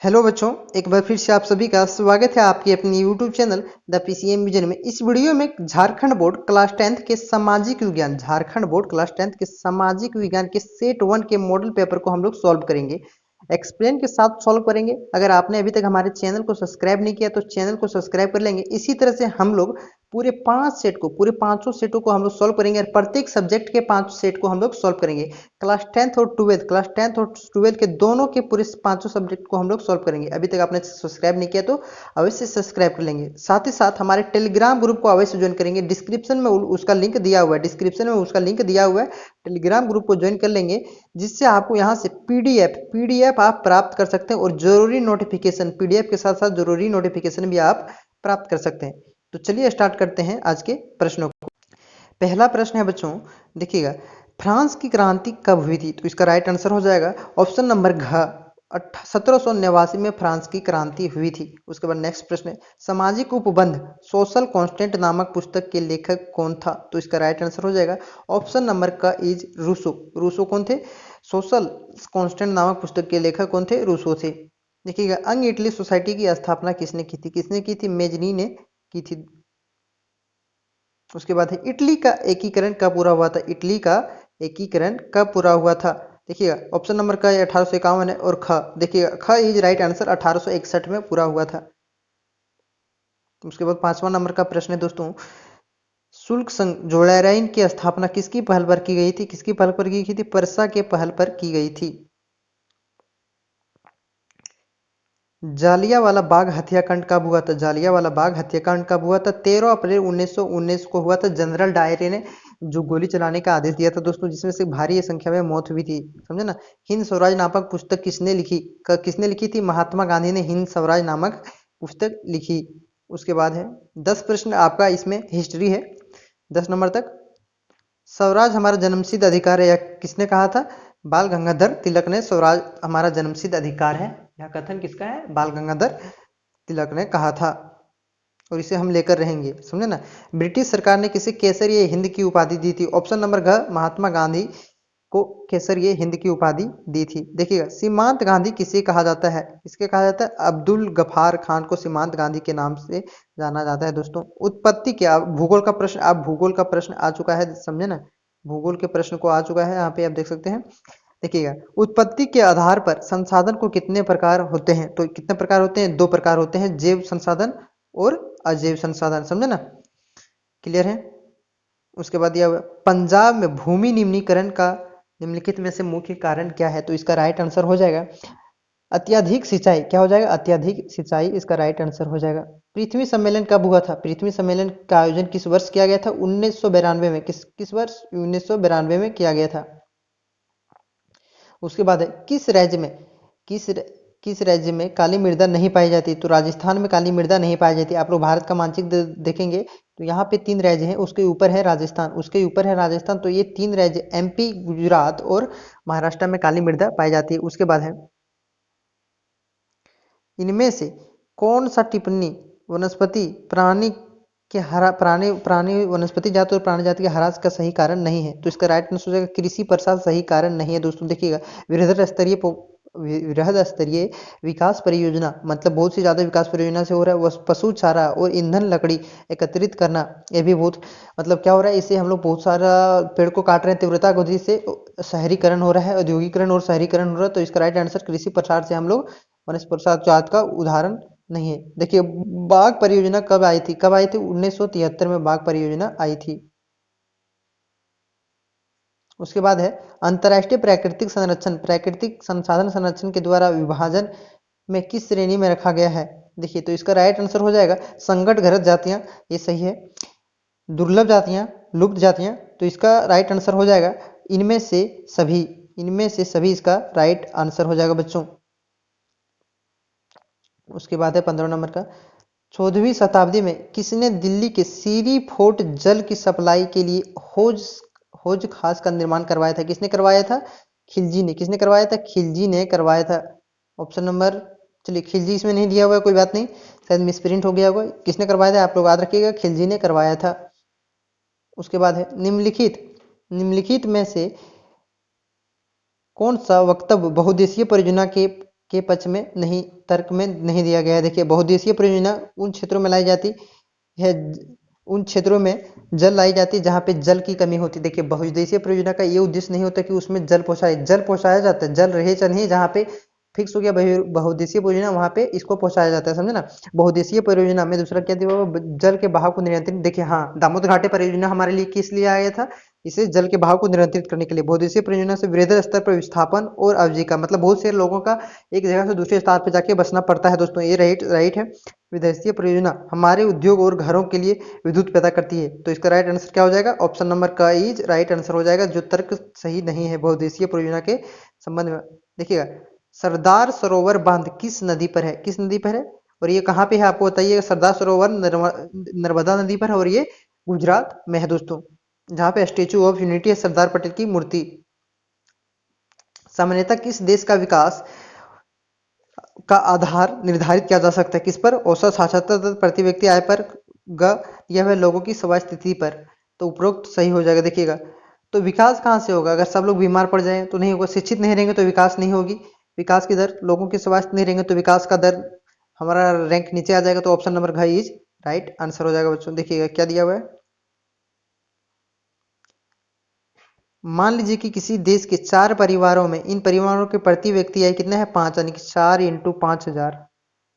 Hello बच्चों, एक बार फिर से आप सभी का स्वागत है आपके अपनी YouTube channel the PCM vision में। इस वीडियो में झारखंड बोर्ड क्लास 10th के सामाजिक विज्ञान के सेट 1 के मॉडल पेपर को हम लोग सॉल्व करेंगे, एक्सप्लेन के साथ सॉल्व करेंगे। अगर आपने अभी तक हमारे चैनल को सब्सक्राइब नहीं किया तो चैनल को सब्सक्राइब कर लेंगे। इसी तरह से हम लोग पूरे पांचों सेटों को हम लोग सॉल्व करेंगे और प्रत्येक सब्जेक्ट के 5 सेट को हम लोग सॉल्व करेंगे। क्लास 10th और 12th के दोनों के पूरे पांचों सब्जेक्ट को हम लोग सॉल्व करेंगे। अभी तक आपने सब्सक्राइब नहीं किया तो अवश्य सब्सक्राइब कर लेंगे। साथ ही साथ हमारे टेलीग्राम ग्रुप को अवश्य ज्वाइन करेंगे। डिस्क्रिप्शन में उसका लिंक दिया हुआ है। टेलीग्राम ग्रुप को ज्वाइन कर लेंगे, जिससे आपको यहाँ से पीडीएफ आप प्राप्त कर सकते हैं और जरूरी नोटिफिकेशन, पीडीएफ के साथ साथ जरूरी नोटिफिकेशन भी आप प्राप्त कर सकते हैं। तो चलिए स्टार्ट करते हैं आज के प्रश्नों को। पहला प्रश्न है बच्चों, देखिएगा, फ्रांस की क्रांति कब हुई थी? तो इसका राइट आंसर हो जाएगा ऑप्शन नंबर घ, 1789 में फ्रांस की क्रांति हुई थी। उसके बाद नेक्स्ट प्रश्न है, सामाजिक उपबंध सोशल कांस्टेंट नामक पुस्तक के लेखक कौन था? तो इसका राइट आंसर हो जाएगा ऑप्शन नंबर का इज रूसो। रूसो कौन थे? सोशल कांस्टेंट नामक पुस्तक के लेखक कौन थे? रूसो थे। देखिएगा, अंग इटली सोसाइटी की स्थापना किसने की थी? किसने की थी? मेजनी ने की थी। उसके बाद है, इटली का एकीकरण कब पूरा हुआ था? इटली का एकीकरण कब पूरा हुआ था? देखिएगा, ऑप्शन नंबर का 1851 है और ख, देखिएगा ख इज राइट आंसर, 1861 में पूरा हुआ था। उसके बाद 5वां नंबर का प्रश्न है दोस्तों, शुल्क संघ जोड़ाराइन की स्थापना किसकी पहल पर की गई थी? किसकी पहल पर की गई थी? परसा के पहल पर की गई थी। जालियांवाला बाग हत्याकांड कब हुआ था? जालियांवाला बाग हत्याकांड कब हुआ था? 13 अप्रैल 1919 को हुआ था। जनरल डायर ने जो गोली चलाने का आदेश दिया था दोस्तों, जिसमें से भारी संख्या में मौत हुई थी, समझे ना। हिंद स्वराज नामक पुस्तक किसने लिखी? किसने लिखी थी? महात्मा गांधी ने हिंद स्वराज नामक पुस्तक लिखी। उसके बाद है 10 प्रश्न आपका, इसमें हिस्ट्री है 10 नंबर तक। स्वराज हमारा जन्मसिद्ध अधिकार है, यह किसने कहा था? बाल गंगाधर तिलक ने स्वराज हमारा जन्मसिद्ध अधिकार है, यह कथन किसका है? बाल गंगाधर तिलक ने कहा था, और इसे हम लेकर रहेंगे, समझे ना। ब्रिटिश सरकार ने किसे केसरिए हिंद की उपाधि दी थी? ऑप्शन नंबर घ, महात्मा गांधी को केसरिए हिंद की उपाधि दी थी। देखिएगा, सीमांत गांधी किसे कहा जाता है? किसके कहा जाता है? अब्दुल गफार खान को सीमांत गांधी के नाम से जाना जाता है दोस्तों। उत्पत्ति क्या? भूगोल का प्रश्न, आप भूगोल का प्रश्न आ चुका है, समझे ना। भूगोल के प्रश्न को आ चुका है, यहाँ पे आप देख सकते हैं। देखिएगा, उत्पत्ति के आधार पर संसाधन को कितने प्रकार होते हैं? तो कितने प्रकार होते हैं? 2 प्रकार होते हैं, जैव संसाधन और अजैव संसाधन, समझे ना। क्लियर है? उसके बाद यह पंजाब में भूमि निम्नीकरण का निम्नलिखित में से मुख्य कारण क्या है? तो इसका राइट आंसर हो जाएगा अत्यधिक सिंचाई। क्या हो जाएगा? अत्यधिक सिंचाई, इसका राइट आंसर हो जाएगा। पृथ्वी सम्मेलन कब हुआ था? पृथ्वी सम्मेलन का आयोजन किस वर्ष किया गया था? 1992 में। किस वर्ष? 1992 में किया गया था। उसके बाद है, किस किस राज्य में काली मृदा नहीं पाई जाती? तो राजस्थान में काली मृदा नहीं पाई जाती। आप लोग भारत का मानचित्र देखेंगे तो यहाँ पे 3 राज्य हैं, उसके ऊपर है राजस्थान, तो ये 3 राज्य एमपी, गुजरात और महाराष्ट्र में काली मृदा पाई जाती है। उसके बाद है, इनमें से कौन सा टिप्पणी वनस्पति प्राणी के हरा प्राणी वनस्पति जाति और प्राणी जाति के ह्रास का सही कारण नहीं है? तो इसका राइट आंसर हो जाएगा कृषि प्रसार सही कारण नहीं है दोस्तों। देखिएगा, वृहद स्तरीय विकास परियोजना, मतलब बहुत सी ज्यादा विकास परियोजना से हो रहा है। वह पशु चारा और ईंधन लकड़ी एकत्रित करना, यह भी बहुत, मतलब क्या हो रहा है, इससे हम लोग बहुत सारा पेड़ को काट रहे हैं, तीव्रता गति से शहरीकरण हो रहा है, औद्योगिकरण और शहरीकरण हो रहा है। तो इसका राइट आंसर कृषि प्रसार से हम लोग वनस्पति प्रसार जात का उदाहरण नहीं है। देखिए, बाघ परियोजना कब आई थी? 1973 में बाघ परियोजना आई थी। उसके बाद है, अंतर्राष्ट्रीय प्राकृतिक संसाधन संरक्षण के द्वारा विभाजन में किस श्रेणी में रखा गया है? देखिए, तो इसका राइट आंसर हो जाएगा संकट घरत जातियां, ये सही है। दुर्लभ जातियां, लुप्त जातियां, तो इसका राइट आंसर हो जाएगा इनमें से सभी इसका राइट आंसर हो जाएगा बच्चों। उसके बाद है 15 नंबर का, 14वीं शताब्दी में किसने दिल्ली के सीरी फोर्ट जल की सप्लाई के लिए हौज खास का निर्माण करवाया था? किसने करवाया था? खिलजी ने। किसने करवाया था? खिलजी ने करवाया था। ऑप्शन नंबर, चलिए खिलजी इसमें नहीं दिया हुआ है, कोई बात नहीं, शायद मिसप्रिंट हो गया होगा। किसने करवाया था? आप लोग याद रखिएगा, खिलजी ने करवाया था। उसके बाद है, निम्नलिखित में से कौन सा वक्तव्य बहुउद्देशीय परियोजना के के पक्ष में नहीं, तर्क में नहीं दिया गया है। देखिए बहुउद्देशीय परियोजना उन क्षेत्रों में लाई जाती है, उन क्षेत्रों में जल लाई जाती है जहाँ पे जल की कमी होती है। देखिए बहुउद्देशीय परियोजना का ये उद्देश्य नहीं होता कि उसमें जल पहुंचाया जाता है, जल रहे चाहे नहीं, जहाँ पे फिक्स हो गया बहुउद्देशीय परियोजना वहां पे इसको पहुंचाया जाता है, समझे ना। बहुउद्देशीय परियोजना में दूसरा क्या दिया हुआ, जल के बहाव को नियंत्रित। देखिए हाँ, दामोदर घाटी परियोजना हमारे लिए किस लिए आया था, इसे जल के बहाव को नियंत्रित करने के लिए। बहुउद्देशीय परियोजना से वृहद स्तर पर विस्थापन और आजीविका, मतलब बहुत से लोगों का एक जगह से दूसरे स्थान पर जाके बसना पड़ता है दोस्तों, ये राइट है। विदेशीय परियोजना हमारे उद्योग और घरों के लिए विद्युत पैदा करती है, तो इसका राइट आंसर क्या हो जाएगा, ऑप्शन नंबर का इज राइट आंसर हो जाएगा, जो तर्क सही नहीं है बहुउद्देशीय परियोजना के संबंध में। देखिएगा सरदार सरोवर बांध किस नदी पर है, किस नदी पर है, और ये कहाँ पे है आपको बताइए। सरदार सरोवर नर्मदा नदी पर है, और ये गुजरात में है दोस्तों, जहाँ पे स्टेचू ऑफ यूनिटी है, सरदार पटेल की मूर्ति। सामान्यतः किस देश का विकास का आधार निर्धारित किया जा सकता है, किस पर, औसत साक्षरता दर, प्रति व्यक्ति आय पर, या वह लोगों की स्वास्थ्य स्थिति पर, तो उपरोक्त सही हो जाएगा। देखिएगा तो विकास कहाँ से होगा, अगर सब लोग बीमार पड़ जाएं तो नहीं होगा, शिक्षित नहीं रहेंगे तो विकास नहीं होगी, विकास की दर, लोगों के स्वास्थ्य नहीं रहेंगे तो विकास का दर हमारा रैंक नीचे आ जाएगा, तो ऑप्शन नंबर घ इज राइट आंसर हो जाएगा बच्चों। देखिएगा क्या दिया हुआ है, मान लीजिए कि किसी देश के 4 परिवारों में, इन परिवारों के प्रति व्यक्ति आय कितना है 5, यानी कि 4 इंटू 5,000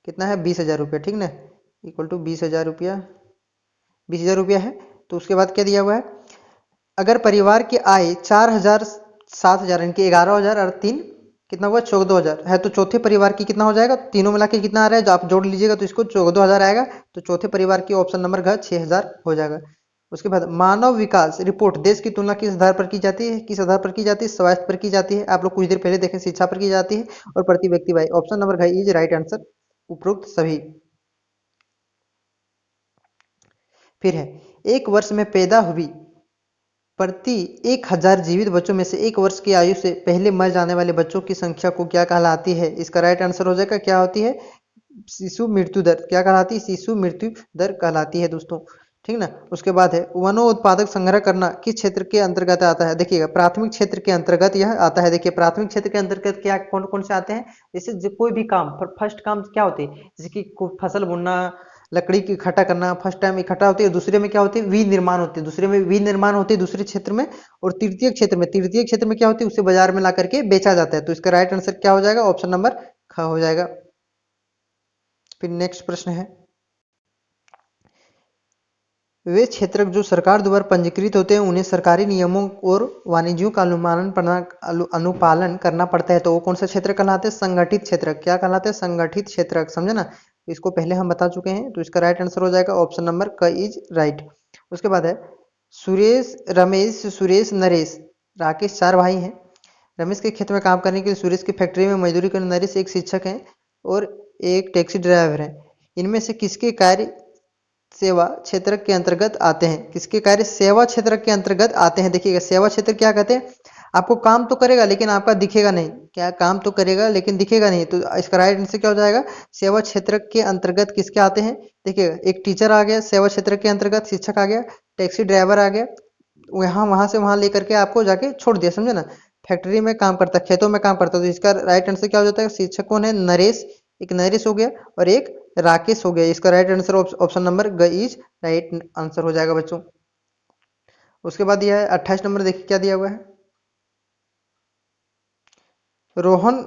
कितना है 20,000 रुपया, ठीक ना, इक्वल टू 20,000 रुपया, 20,000 रुपया है। तो उसके बाद क्या दिया हुआ है, अगर परिवार की आय 4,000 7,000 यानी कि 11,000 और 3 कितना हुआ 14,000 है, तो चौथे परिवार की कितना हो जाएगा, तीनों मिला के कितना आ रहा है, जो आप जोड़ लीजिएगा तो इसको 14,000 आएगा, तो चौथे परिवार की ऑप्शन नंबर घ 6,000 हो जाएगा। उसके बाद मानव विकास रिपोर्ट देश की तुलना किस आधार पर की जाती है, किस आधार पर की जाती है, स्वास्थ्य पर की जाती है, आप लोग कुछ देर पहले देखें शिक्षा पर की जाती है, और प्रति व्यक्ति वाई, ऑप्शन नंबर घ इज राइट आंसर उपरोक्त सभी। फिर है एक वर्ष में पैदा हुई प्रति 1,000 जीवित बच्चों में से 1 वर्ष की आयु से पहले मर जाने वाले बच्चों की संख्या को क्या कहलाती है, इसका राइट आंसर हो जाएगा क्या होती है, शिशु मृत्यु दर, क्या कहलाती है, शिशु मृत्यु दर कहलाती है दोस्तों, ठीक ना। उसके बाद है वनो उत्पादक संग्रह करना किस क्षेत्र के अंतर्गत आता है, देखिएगा प्राथमिक क्षेत्र के अंतर्गत यह आता है। देखिए प्राथमिक क्षेत्र के अंतर्गत क्या कौन कौन से आते हैं, जैसे कोई भी काम, फर्स्ट काम क्या होते हैं, जैसे कि फसल बुनना, लकड़ी की इकट्ठा करना, फर्स्ट टाइम इकट्ठा होती है, दूसरे में क्या होती है विनिर्माण होती है, दूसरे में विनिर्माण होती है दूसरे क्षेत्र में, और तृतीय क्षेत्र में क्या होती है उसे बाजार में ला करके बेचा जाता है, तो इसका राइट आंसर क्या हो जाएगा, ऑप्शन नंबर ख हो जाएगा। फिर नेक्स्ट प्रश्न है, वे क्षेत्र जो सरकार द्वारा पंजीकृत होते हैं उन्हें सरकारी नियमों और वाणिज्यों का अनुपालन करना पड़ता है, तो वो कौन सा क्षेत्र कहलाते हैं, संगठित क्षेत्र, क्या कहलाते हैं, संगठित क्षेत्र, समझे ना, इसको पहले हम बता चुके हैं, तो इसका राइट आंसर हो जाएगा ऑप्शन नंबर क इज राइट। उसके बाद है सुरेश, रमेश, सुरेश, नरेश, राकेश 4 भाई हैं। रमेश के खेत में काम करने के लिए सुरेश की फैक्ट्री में मजदूरी करने नरेश एक शिक्षक हैं और एक टैक्सी ड्राइवर है, इनमें से किसके कार्य सेवा क्षेत्र के अंतर्गत आते हैं, किसके कार्य सेवा क्षेत्र के अंतर्गत आते हैं। देखिएगा सेवा क्षेत्र क्या कहते हैं, आपको काम तो करेगा लेकिन आपका दिखेगा नहीं, क्या काम तो करेगा लेकिन दिखेगा नहीं, तो इसका राइट आंसर क्या हो जाएगा, सेवा क्षेत्र के अंतर्गत किसके आते हैं। देखिएगा एक टीचर आ गया सेवा क्षेत्र के अंतर्गत, शिक्षक आ गया, टैक्सी ड्राइवर आ गया, वहां से वहां लेकर के आपको जाके छोड़ दिया, समझे ना, फैक्ट्री में काम करता, खेतों में काम करता, तो इसका राइट आंसर क्या हो जाता है, शिक्षक कौन है, नरेश, एक नरेश हो गया और एक राकेश हो गया, इसका राइट आंसर ऑप्शन नंबर ग इज राइट आंसर हो जाएगा बच्चों। उसके बाद यह है 28 नंबर, देखिए क्या दिया हुआ है, रोहन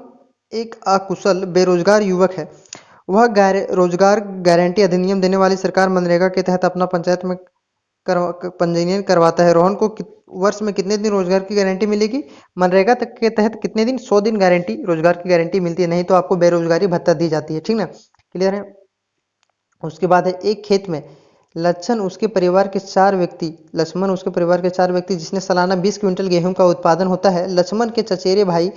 एक अकुशल बेरोजगार युवक है, वह रोजगार गारंटी अधिनियम देने वाली सरकार मनरेगा के तहत अपना पंचायत में पंजीयन करवाता है। रोहन को वर्ष में कितने दिन रोजगार की गारंटी मिलेगी, मनरेगा तक के तहत कितने दिन, 100 दिन गारंटी, रोजगार की गारंटी मिलती है, नहीं तो आपको बेरोजगारी भत्ता दी जाती है, ठीक ना, क्लियर है। उसके बाद है एक खेत में लक्ष्मण उसके परिवार के 4 व्यक्ति जिसने सालाना 20 क्विंटल गेहूं का उत्पादन होता है। लक्ष्मण के चचेरे भाई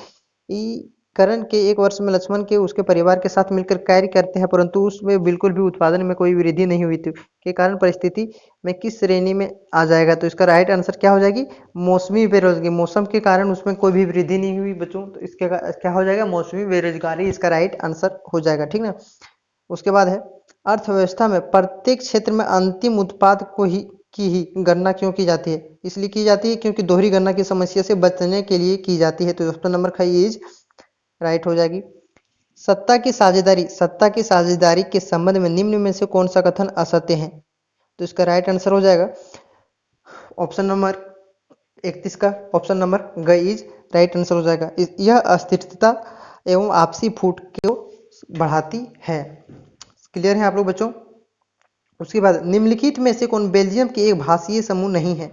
करण के एक वर्ष में लक्ष्मण के उसके परिवार के साथ मिलकर कार्य करते हैं, परंतु उसमें बिल्कुल भी उत्पादन में कोई वृद्धि नहीं हुई थी, के कारण परिस्थिति में किस श्रेणी में आ जाएगा, तो इसका राइट आंसर क्या हो जाएगी, मौसमी बेरोजगारी, मौसम के कारण उसमें कोई भी वृद्धि नहीं हुई बच्चों, तो इसके क्या हो जाएगा, मौसमी बेरोजगारी, इसका राइट आंसर हो जाएगा, ठीक ना। उसके बाद है अर्थव्यवस्था में प्रत्येक क्षेत्र में अंतिम उत्पाद की ही गणना क्यों की जाती है, इसलिए की जाती है क्योंकि दोहरी गणना की समस्या से बचने के लिए की जाती है, तो ऑप्शन नंबर ख इज राइट हो जाएगी। सत्ता की साझेदारी के संबंध में निम्न में से कौन सा कथन असत्य है? तो इसका राइट आंसर हो जाएगा ऑप्शन नंबर 31 का ऑप्शन नंबर ग इज राइट आंसर हो जाएगा। यह अस्थिरता एवं आपसी फूट को बढ़ाती है। क्लियर है आप लोग बच्चों? उसके बाद निम्नलिखित में से कौन बेल्जियम की एक भाषीय समूह नहीं है?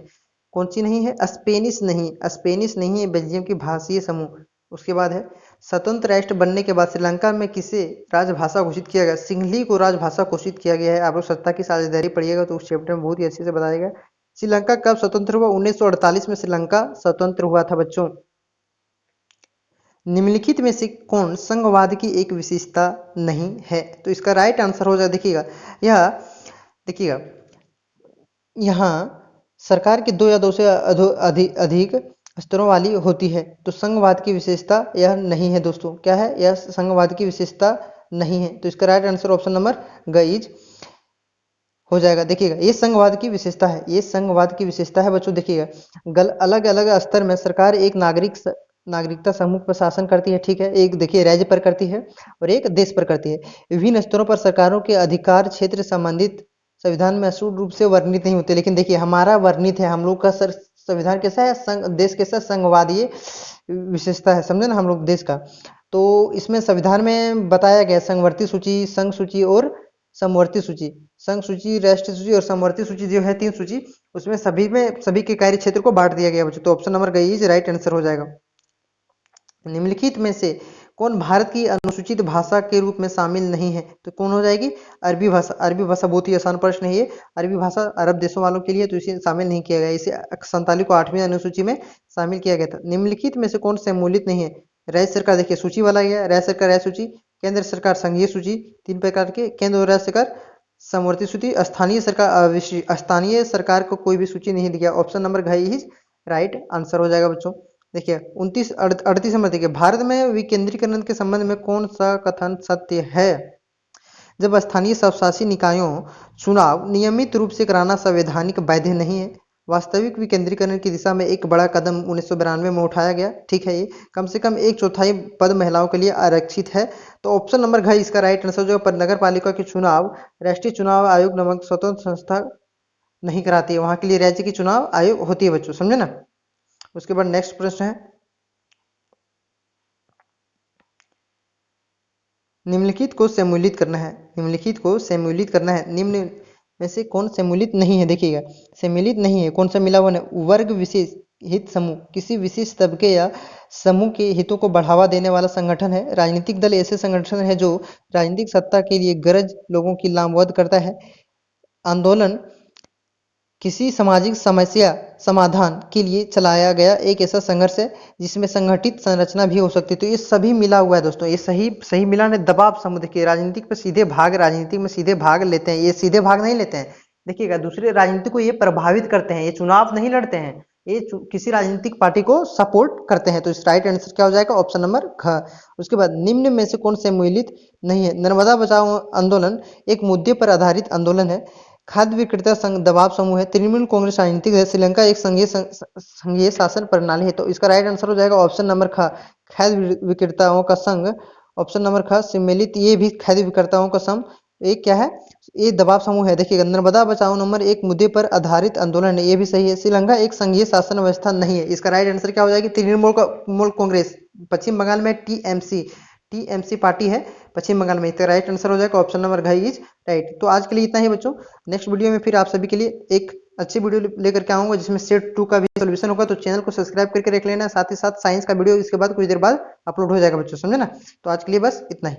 कौन सी नहीं है? स्पेनिश नहीं है बेल्जियम की भाषीय समूह। उसके बाद है स्वतंत्र राष्ट्र बनने के बाद श्रीलंका में किसे राजभाषा घोषित किया गया? सिंहली को राजभाषा घोषित किया गया है। आप लोग सत्ता की साझेदारी पढ़िएगा तो उस चैप्टर में बहुत ही अच्छे से बताया गया। श्रीलंका कब स्वतंत्र हुआ? 1948 में श्रीलंका स्वतंत्र हुआ था बच्चों। निम्नलिखित में से कौन संघवाद की एक विशेषता नहीं है? तो इसका राइट आंसर हो जाए देखिएगा यह देखिएगा यहाँ सरकार की दो या दो से अधिक स्तरों वाली होती है। तो संघवाद की विशेषता यह नहीं है दोस्तों। क्या है? यह संघवाद की विशेषता नहीं है। तो इसका राइट आंसर ऑप्शन नंबर ग इज हो जाएगा। देखिएगा ये संघवाद की विशेषता है, ये संघवाद की विशेषता है बच्चों। देखिएगा अलग अलग स्तर में सरकार एक नागरिकता समूह पर शासन करती है, ठीक है। एक देखिए राज्य पर करती है और एक देश पर करती है। विभिन्न स्तरों पर सरकारों के अधिकार क्षेत्र संबंधित संविधान में अशुद्ध रूप से वर्णित नहीं होते, लेकिन देखिए हमारा वर्णित है। हम लोग का संविधान कैसा है? देश कैसा? संघवादीय विशेषता है, समझे ना हम लोग देश का। तो इसमें संविधान में बताया गया संघवर्ती सूची, संघ सूची और समवर्ती सूची। संघ सूची, राष्ट्रीय सूची और समवर्ती सूची जो है 3 सूची, उसमें सभी के कार्य क्षेत्र को बांट दिया गया बच्चों। तो ऑप्शन नंबर ग इज राइट आंसर हो जाएगा। निम्नलिखित में से कौन भारत की अनुसूचित भाषा के रूप में शामिल नहीं है? तो कौन हो जाएगी? अरबी भाषा। अरबी भाषा बहुत ही आसान प्रश्न है ये। अरबी भाषा अरब देशों वालों के लिए, तो इसे शामिल नहीं किया गया। इसे 47 को 8वीं अनुसूची में शामिल किया गया था। निम्नलिखित में से कौन सम्मिलित नहीं है? राज्य सरकार, देखिए सूची वाला गया, राज्य सरकार राज्य सूची, केंद्र सरकार संघीय सूची, 3 प्रकार के, केंद्र और राज्य सरकार समवर्ती सूची, स्थानीय सरकार को कोई भी सूची नहीं दिया। ऑप्शन नंबर घ इज राइट आंसर हो जाएगा बच्चों। देखिए 38 नंबर देखिए, भारत में विकेंद्रीकरण के संबंध में कौन सा कथन सत्य है? जब स्थानीय स्वशासी निकायों चुनाव नियमित रूप से कराना संवैधानिक वैध नहीं है। वास्तविक विकेंद्रीकरण की दिशा में एक बड़ा कदम 1992 में उठाया गया, ठीक है। ये कम से कम 1/4 पद महिलाओं के लिए आरक्षित है। तो ऑप्शन नंबर घ इसका राइट आंसर जो पर नगर पालिका के चुनाव राष्ट्रीय चुनाव आयोग नामक स्वतंत्र संस्था नहीं कराती है, वहां के लिए राज्य की चुनाव आयोग होती है बच्चों, समझे ना। उसके बाद नेक्स्ट प्रश्न है, निम्नलिखित को सम्मिलित करना है। निम्नलिखित को सम्मिलित करना है। निम्न में से कौन सम्मिलित नहीं है? देखिएगा सम्मिलित नहीं है, कौन सा मिला हुआ है? वर्ग विशेष हित समूह, किसी विशेष तबके या समूह के हितों को बढ़ावा देने वाला संगठन है। राजनीतिक दल ऐसे संगठन है जो राजनीतिक सत्ता के लिए गरज लोगों की लामबंद करता है। आंदोलन किसी सामाजिक समस्या समाधान के लिए चलाया गया एक ऐसा संघर्ष है जिसमें संगठित संरचना भी हो सकती है। तो ये सभी मिला हुआ है दोस्तों, ये सही मिला है। दबाव समूह, देखिए राजनीतिक में सीधे भाग लेते हैं, ये सीधे भाग नहीं लेते हैं। देखिएगा दूसरे राजनीति को ये प्रभावित करते हैं, ये चुनाव नहीं लड़ते हैं, ये किसी राजनीतिक पार्टी को सपोर्ट करते हैं। तो इस राइट आंसर क्या हो जाएगा? ऑप्शन नंबर घ। उसके बाद निम्न में से कौन सम्मिलित नहीं है? नर्मदा बचाओ आंदोलन एक मुद्दे पर आधारित आंदोलन है। खाद्य विक्रेता संघ दबाव समूह है। तृणमूल कांग्रेस राजनीतिक है। श्रीलंका एक संघीय शासन प्रणाली है। तो इसका राइट आंसर हो जाएगा ऑप्शन नंबर ख, खाद्य विक्रेताओं का संघ। ऑप्शन नंबर ख सम्मिलित, ये भी खाद्य विक्रेताओं का संघ एक क्या है? ये दबाव समूह है। देखिएगा नर्मदा बचाओ नंबर एक मुद्दे पर आधारित आंदोलन है, ये भी सही है। श्रीलंका एक संघीय शासन व्यवस्था नहीं है। इसका राइट आंसर क्या हो जाएगी? तृणमूल कांग्रेस। पश्चिम बंगाल में टीएमसी पार्टी है पश्चिम बंगाल में। इसका राइट आंसर हो जाएगा ऑप्शन नंबर घ इज राइट। तो आज के लिए इतना ही बच्चों। नेक्स्ट वीडियो में फिर आप सभी के लिए एक अच्छी वीडियो लेकर के आऊंगा जिसमें सेट 2 का भी सोल्यूशन होगा। तो चैनल को सब्सक्राइब करके रख लेना, साथ ही साथ साइंस का वीडियो इसके बाद कुछ देर बाद अपलोड हो जाएगा बच्चों, समझे ना। तो आज के लिए बस इतना ही।